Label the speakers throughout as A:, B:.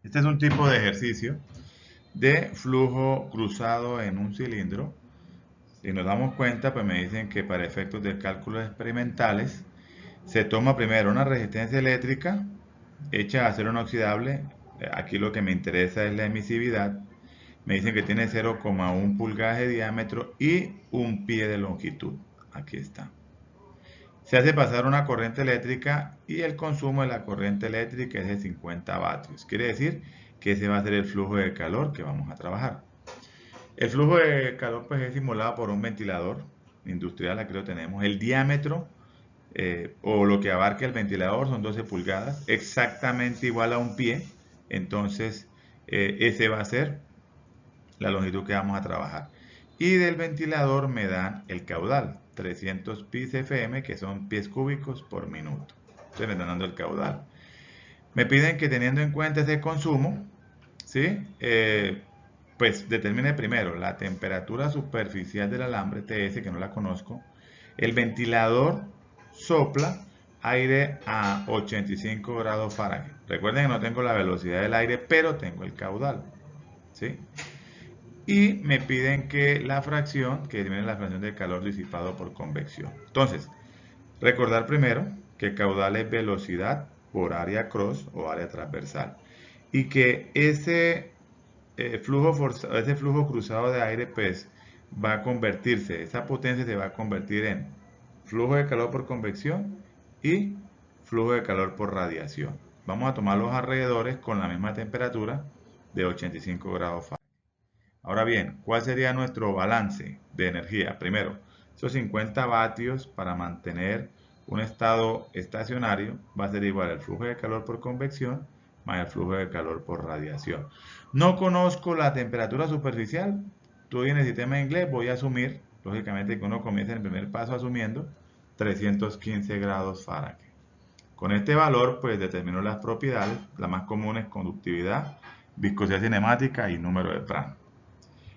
A: Este es un tipo de ejercicio de flujo cruzado en un cilindro. Si nos damos cuenta, pues me dicen que para efectos de cálculos experimentales se toma primero una resistencia eléctrica hecha de acero inoxidable. Aquí lo que me interesa es la emisividad. Me dicen que tiene 0,1 pulgadas de diámetro y un pie de longitud. Aquí está. Se hace pasar una corriente eléctrica y el consumo de la corriente eléctrica es de 50 vatios. Quiere decir que ese va a ser el flujo de calor que vamos a trabajar. El flujo de calor pues es simulado por un ventilador industrial, aquí lo tenemos. El diámetro o lo que abarca el ventilador son 12 pulgadas, exactamente igual a un pie. Entonces ese va a ser la longitud que vamos a trabajar. Y del ventilador me dan el caudal, 300 pi cfm, que son pies cúbicos por minuto. Entonces me están dando el caudal. Me piden que teniendo en cuenta ese consumo, ¿sí? Pues determine primero la temperatura superficial del alambre TS, que no la conozco. El ventilador sopla aire a 85 grados Fahrenheit. Recuerden que no tengo la velocidad del aire, pero tengo el caudal, ¿sí? Y me piden que la fracción, que determine la fracción del calor disipado por convección. Entonces, recordar primero que caudal es velocidad por área cross o área transversal. Y que ese ese flujo cruzado de aire pues va a convertirse, esa potencia se va a convertir en flujo de calor por convección y flujo de calor por radiación. Vamos a tomar los alrededores con la misma temperatura de 85 grados Fahrenheit. Ahora bien, ¿cuál sería nuestro balance de energía? Primero, esos 50 vatios para mantener un estado estacionario va a ser igual al flujo de calor por convección más el flujo de calor por radiación. No conozco la temperatura superficial, estoy en el sistema de inglés, voy a asumir, lógicamente que uno comienza en el primer paso asumiendo 315 grados Fahrenheit. Con este valor, pues determino las propiedades, las más comunes, conductividad, viscosidad cinemática y número de Prandtl.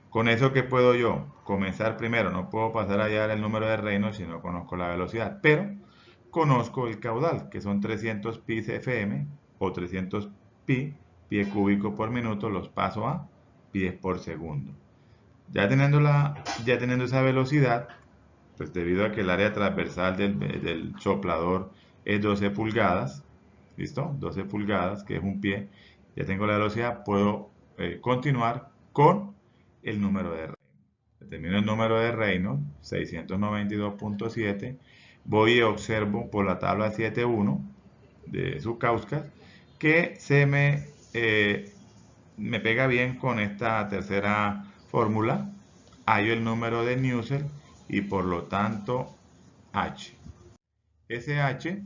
A: Con eso, ¿qué puedo yo? Comenzar primero, no puedo pasar allá el número de Reynolds si no conozco la velocidad, pero conozco el caudal, que son 300 pi cfm o 300 pi, pie cúbico por minuto, los paso a pies por segundo. Ya teniendo esa velocidad, pues debido a que el área transversal del soplador es 12 pulgadas, ¿listo? 12 pulgadas, que es un pie, ya tengo la velocidad, puedo continuar con el número de Reynolds. Determino el número de Reynolds, 692.7. Voy y observo por la tabla 7.1 de Zukowskas que me pega bien con esta tercera fórmula. Hallo el número de Nusselt y por lo tanto H. Ese H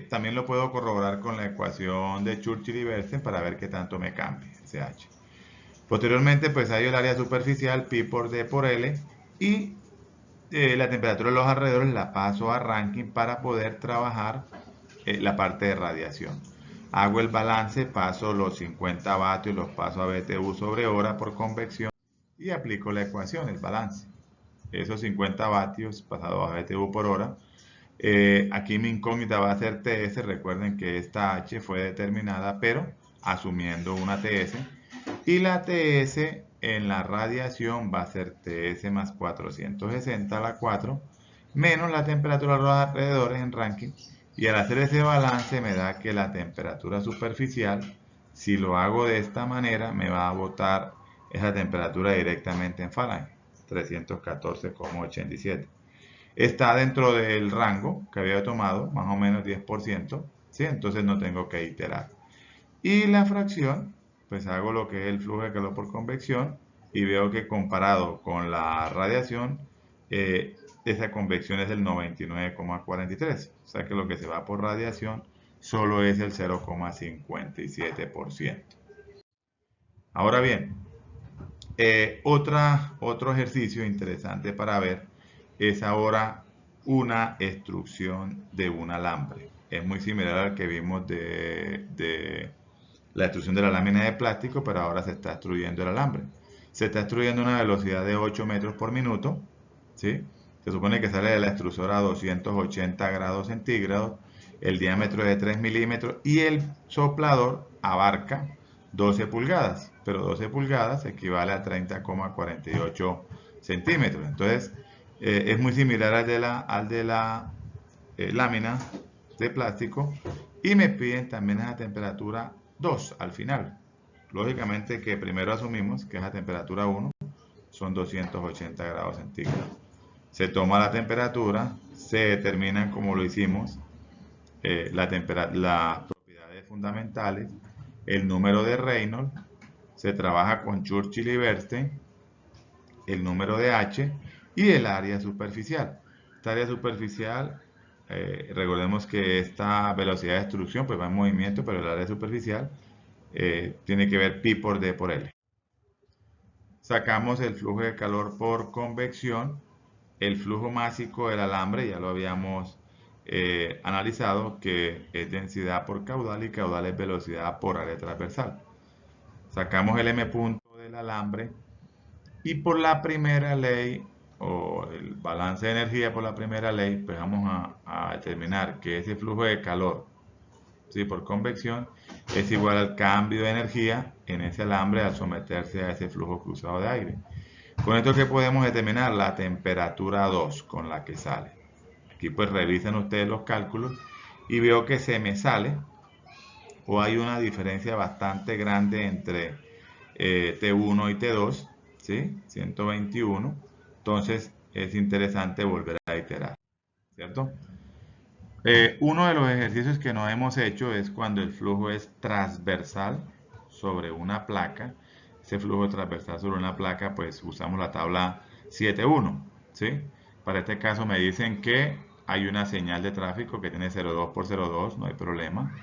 A: también lo puedo corroborar con la ecuación de Churchill y Bernstein para ver qué tanto me cambia ese H. Posteriormente, pues hay el área superficial, pi por d por L, y la temperatura de los alrededores la paso a Rankine para poder trabajar la parte de radiación. Hago el balance, paso los 50 vatios, los paso a BTU sobre hora por convección y aplico la ecuación, el balance. Esos 50 vatios pasados a BTU por hora. Aquí mi incógnita va a ser TS. Recuerden que esta H fue determinada, pero asumiendo una TS. Y la TS en la radiación va a ser TS más 460 a la 4 menos la temperatura de los alrededores en Rankine. Y al hacer ese balance me da que la temperatura superficial, si lo hago de esta manera, me va a botar esa temperatura directamente en Fahrenheit, 314,87. Está dentro del rango que había tomado, más o menos 10%, ¿sí? Entonces no tengo que iterar. Y la fracción, pues hago lo que es el flujo de calor por convección y veo que comparado con la radiación, esa convección es del 99,43. O sea que lo que se va por radiación solo es el 0,57%. Ahora bien, otro ejercicio interesante para ver es ahora una extrusión de un alambre. Es muy similar al que vimos de la extrusión de la lámina de plástico, pero ahora se está extruyendo el alambre. Se está extruyendo a una velocidad de 8 metros por minuto, ¿sí? Se supone que sale de la extrusora a 280 grados centígrados, el diámetro es de 3 milímetros y el soplador abarca 12 pulgadas, pero 12 pulgadas equivale a 30,48 centímetros. Entonces, es muy similar al de la lámina de plástico, y me piden también esa temperatura 2 al final. Lógicamente que primero asumimos que esa temperatura 1 son 280 grados centígrados. Se toma la temperatura, se determinan como lo hicimos las propiedades fundamentales, el número de Reynolds, se trabaja con Churchill y Bernstein, el número de H y el área superficial. Esta área superficial, recordemos que esta velocidad de destrucción pues va en movimiento, pero el área superficial tiene que ver pi por d por L. Sacamos el flujo de calor por convección, el flujo másico del alambre, ya lo habíamos analizado, que es densidad por caudal y caudal es velocidad por área transversal. Sacamos el m punto del alambre y por la primera ley, o el balance de energía por la primera ley, pues vamos a determinar que ese flujo de calor, ¿sí?, por convección es igual al cambio de energía en ese alambre al someterse a ese flujo cruzado de aire. Con esto que podemos determinar la temperatura 2 con la que sale. Aquí pues revisan ustedes los cálculos y veo que se me sale, o hay una diferencia bastante grande entre T1 y T2, ¿sí? 121. Entonces es interesante volver a iterar, ¿cierto? Uno de los ejercicios que no hemos hecho es cuando el flujo es transversal sobre una placa. Ese flujo transversal sobre una placa, pues usamos la tabla 7.1, ¿sí? Para este caso me dicen que hay una señal de tráfico que tiene 0,2 por 0,2, no hay problema.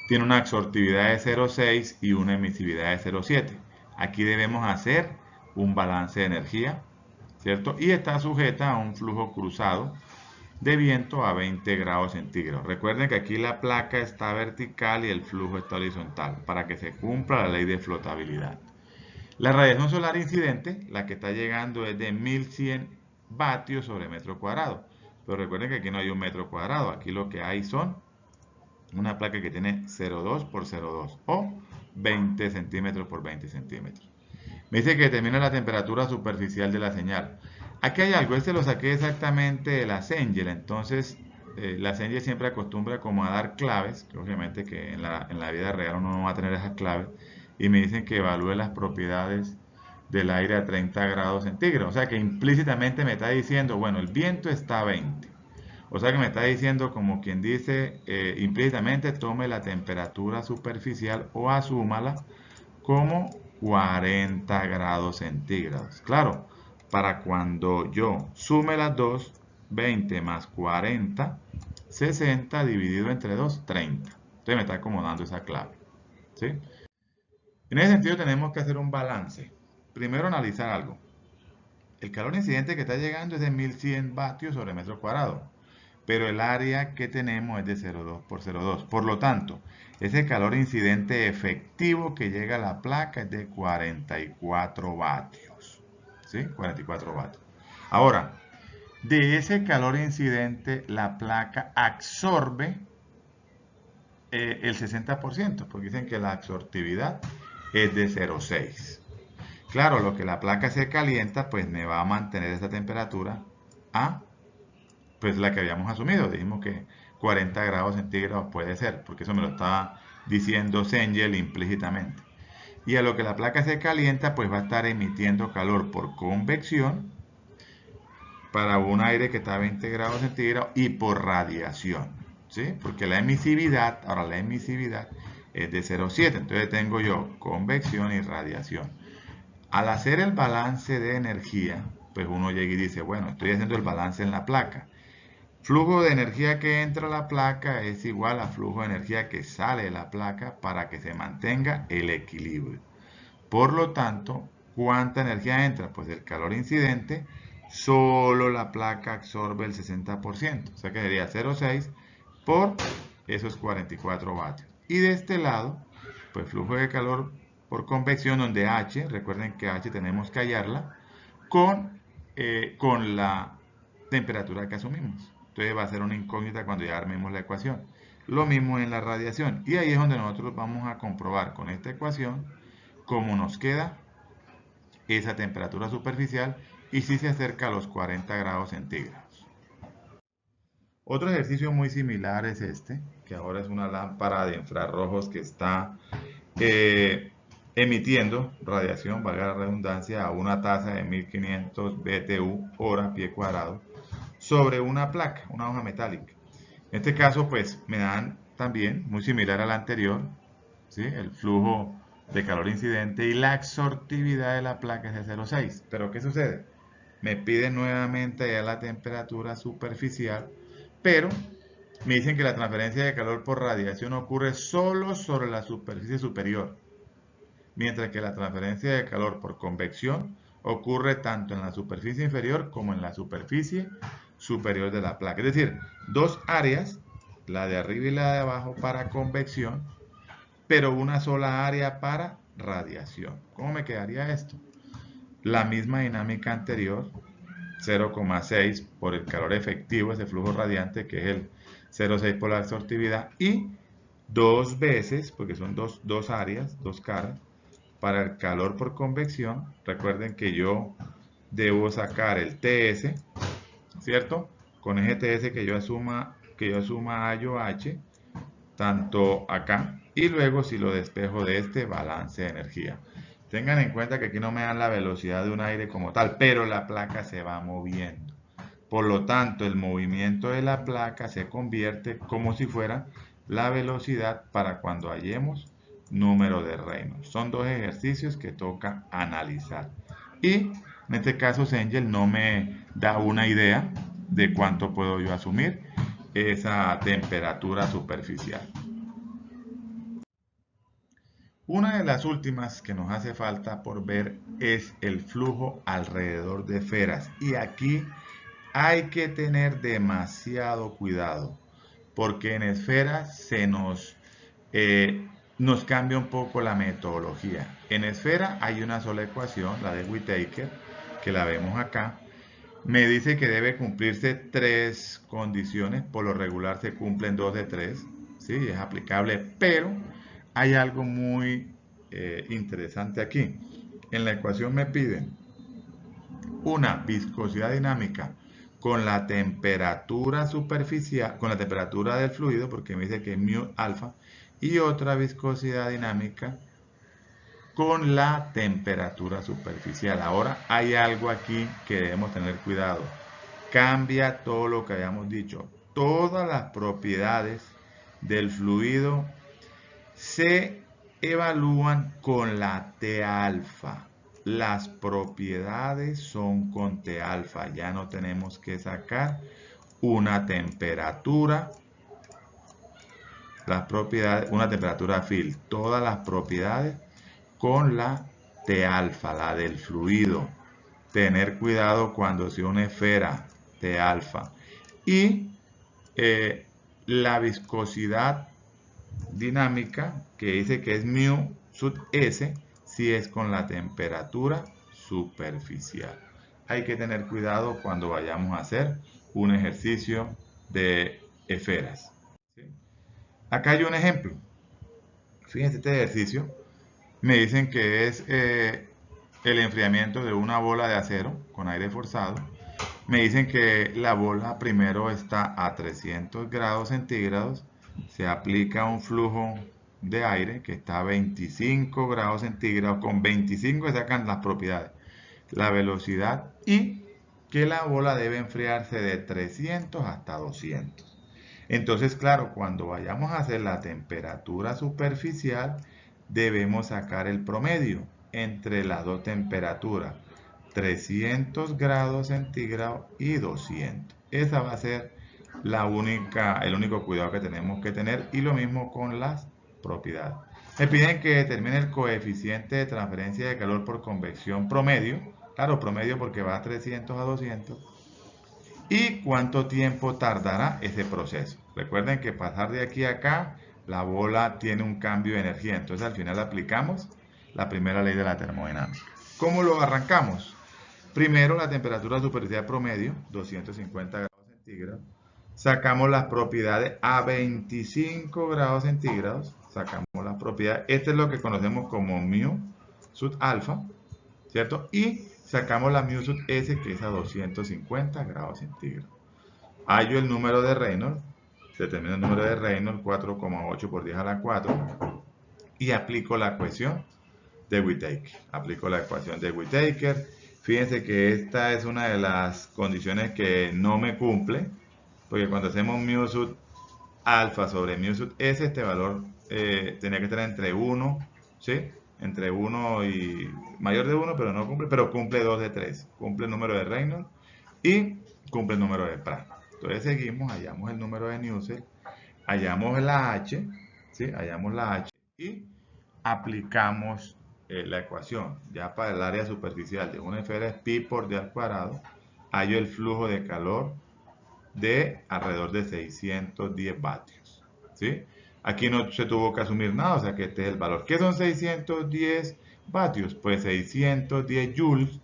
A: Tiene una absortividad de 0,6 y una emisividad de 0,7. Aquí debemos hacer un balance de energía, ¿cierto? Y está sujeta a un flujo cruzado de viento a 20 grados centígrados. Recuerden que aquí la placa está vertical y el flujo está horizontal para que se cumpla la ley de flotabilidad. La radiación solar incidente, la que está llegando, es de 1100 vatios sobre metro cuadrado. Pero recuerden que aquí no hay un metro cuadrado, aquí lo que hay son una placa que tiene 0,2 por 0,2 o 20 centímetros por 20 centímetros. Me dice que determina la temperatura superficial de la señal. Aquí hay algo, este lo saqué exactamente de la Cengel, entonces la Cengel siempre acostumbra como a dar claves, que obviamente que en la vida real uno no va a tener esas claves, y me dicen que evalúe las propiedades del aire a 30 grados centígrados, o sea que implícitamente me está diciendo, bueno, el viento está a 20, o sea que me está diciendo, como quien dice, implícitamente tome la temperatura superficial o asúmala como 40 grados centígrados. Claro, para cuando yo sume las dos, 20 más 40, 60 dividido entre 2, 30. Entonces me está acomodando esa clave, ¿sí? En ese sentido tenemos que hacer un balance. Primero analizar algo. El calor incidente que está llegando es de 1100 vatios sobre metro cuadrado, pero el área que tenemos es de 0,2 por 0,2. Por lo tanto, ese calor incidente efectivo que llega a la placa es de 44 vatios. ¿Sí? 44 vatios. Ahora, de ese calor incidente, la placa absorbe el 60%, porque dicen que la absortividad es de 0,6. Claro, lo que la placa se calienta, pues me va a mantener esa temperatura a pues la que habíamos asumido. Dijimos que 40 grados centígrados puede ser, porque eso me lo estaba diciendo Cengel implícitamente. Y a lo que la placa se calienta, pues va a estar emitiendo calor por convección para un aire que está a 20 grados centígrados y por radiación, ¿sí? Porque la emisividad, ahora la emisividad es de 0,7, entonces tengo yo convección y radiación. Al hacer el balance de energía, pues uno llega y dice, bueno, estoy haciendo el balance en la placa. Flujo de energía que entra a la placa es igual a flujo de energía que sale de la placa para que se mantenga el equilibrio. Por lo tanto, ¿cuánta energía entra? Pues el calor incidente, solo la placa absorbe el 60%, o sea que sería 0,6 por esos 44 vatios. Y de este lado, pues flujo de calor por convección, donde H, recuerden que H tenemos que hallarla, con la temperatura que asumimos. Entonces va a ser una incógnita cuando ya armemos la ecuación. Lo mismo en la radiación. Y ahí es donde nosotros vamos a comprobar con esta ecuación cómo nos queda esa temperatura superficial y si se acerca a los 40 grados centígrados. Otro ejercicio muy similar es este, que ahora es una lámpara de infrarrojos que está emitiendo radiación, valga la redundancia, a una tasa de 1500 BTU hora pie cuadrado sobre una placa, una hoja metálica. En este caso, pues me dan también, muy similar al anterior, ¿sí?, el flujo de calor incidente y la absortividad de la placa es de 0,6. Pero ¿qué sucede? Me piden nuevamente ya la temperatura superficial, pero me dicen que la transferencia de calor por radiación ocurre solo sobre la superficie superior, mientras que la transferencia de calor por convección ocurre tanto en la superficie inferior como en la superficie superior de la placa. Es decir, dos áreas, la de arriba y la de abajo, para convección, pero una sola área para radiación. ¿Cómo me quedaría esto? La misma dinámica anterior, 0,6 por el calor efectivo, ese flujo radiante, que es el 0,6 por la absortividad, y dos veces, porque son dos áreas, dos caras, para el calor por convección. Recuerden que yo debo sacar el TS, ¿cierto? Con ese TS que yo asuma A y H, tanto acá, y luego si lo despejo de este balance de energía. Tengan en cuenta que aquí no me dan la velocidad de un aire como tal, pero la placa se va moviendo. Por lo tanto, el movimiento de la placa se convierte como si fuera la velocidad para cuando hallemos número de Reynolds. Son dos ejercicios que toca analizar. Y en este caso, Cengel no me da una idea de cuánto puedo yo asumir esa temperatura superficial. Una de las últimas que nos hace falta por ver es el flujo alrededor de esferas. Y aquí hay que tener demasiado cuidado, porque en esferas nos cambia un poco la metodología. En esfera hay una sola ecuación, la de Whittaker, que la vemos acá. Me dice que debe cumplirse tres condiciones, por lo regular se cumplen 2 de 3, ¿sí? Es aplicable, pero hay algo muy interesante aquí. En la ecuación me piden una viscosidad dinámica con la temperatura superficial, con la temperatura del fluido, porque me dice que es mu alfa, y otra viscosidad dinámica con la temperatura superficial. Ahora hay algo aquí que debemos tener cuidado. Cambia todo lo que habíamos dicho. Todas las propiedades del fluido se evalúan con la T alfa. Las propiedades son con T alfa. Ya no tenemos que sacar una temperatura. Las propiedades, una temperatura Field. Todas las propiedades con la T alfa, la del fluido. Tener cuidado cuando sea una esfera T alfa. Y la viscosidad dinámica, que dice que es mu sub S, si es con la temperatura superficial. Hay que tener cuidado cuando vayamos a hacer un ejercicio de esferas. ¿Sí? Acá hay un ejemplo. Fíjense este ejercicio. Me dicen que es el enfriamiento de una bola de acero con aire forzado. Me dicen que la bola primero está a 300 grados centígrados. Se aplica un flujo de aire que está a 25 grados centígrados. Con 25 se sacan las propiedades, la velocidad, y que la bola debe enfriarse de 300 hasta 200. Entonces, claro, cuando vayamos a hacer la temperatura superficial, debemos sacar el promedio entre las dos temperaturas, 300 grados centígrados y 200. Esa va a ser el único cuidado que tenemos que tener, y lo mismo con las propiedades. Me piden que determine el coeficiente de transferencia de calor por convección promedio, claro, promedio porque va a 300 a 200, y cuánto tiempo tardará ese proceso. Recuerden que pasar de aquí a acá, la bola tiene un cambio de energía, entonces al final aplicamos la primera ley de la termodinámica. ¿Cómo lo arrancamos? Primero la temperatura superficial promedio, 250 grados centígrados. Sacamos las propiedades a 25 grados centígrados, sacamos las propiedades, este es lo que conocemos como mu sub alfa, ¿cierto? Y sacamos la mu sub s, que es a 250 grados centígrados. Hallo el número de Reynolds, determino el número de Reynolds, 4,8 por 10 a la 4, y aplico la ecuación de Whittaker. Aplico la ecuación de Whittaker. Fíjense que esta es una de las condiciones que no me cumple, porque cuando hacemos mu sub alfa sobre mu sub s, este valor tenía que estar entre 1, ¿sí? Entre 1 y mayor de 1, pero no cumple, pero cumple 2 de 3. Cumple el número de Reynolds y cumple el número de Pratt. Entonces seguimos, hallamos el número de Nusselt, hallamos la h, ¿sí? Hallamos la h y aplicamos la ecuación. Ya para el área superficial de una esfera es pi por d al cuadrado, hallo el flujo de calor de alrededor de 610 vatios, ¿sí? Aquí no se tuvo que asumir nada, o sea que este es el valor. ¿Qué son 610 vatios? Pues 610 joules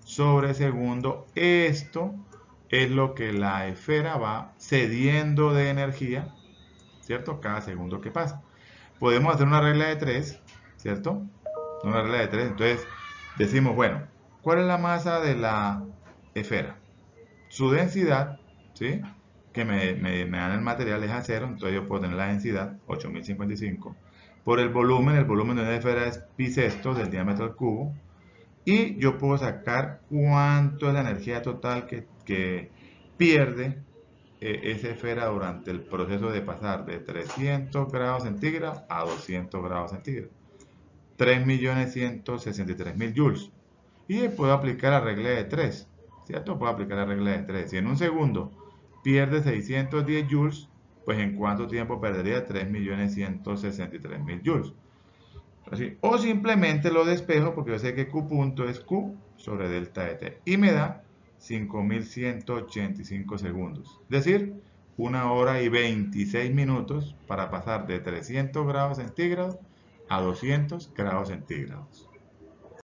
A: sobre segundo. Esto es lo que la esfera va cediendo de energía, ¿cierto? Cada segundo que pasa. Podemos hacer una regla de 3, ¿cierto? Una regla de 3. Entonces decimos, bueno, ¿cuál es la masa de la esfera? Su densidad, ¿sí? Que me dan el material es a 0, entonces yo puedo tener la densidad, 8055, por el volumen de una esfera es pi sexto del diámetro al cubo, y yo puedo sacar cuánto es la energía total que pierde esa esfera durante el proceso de pasar de 300 grados centígrados a 200 grados centígrados. 3.163.000 joules. Y puedo aplicar la regla de 3, ¿cierto? Puedo aplicar la regla de 3. Si en un segundo pierde 610 joules, pues ¿en cuánto tiempo perdería 3.163.000 joules? Así. O simplemente lo despejo porque yo sé que Q punto es Q sobre delta de T. Y me da 5.185 segundos. Es decir, 1 hora y 26 minutos para pasar de 300 grados centígrados a 200 grados centígrados.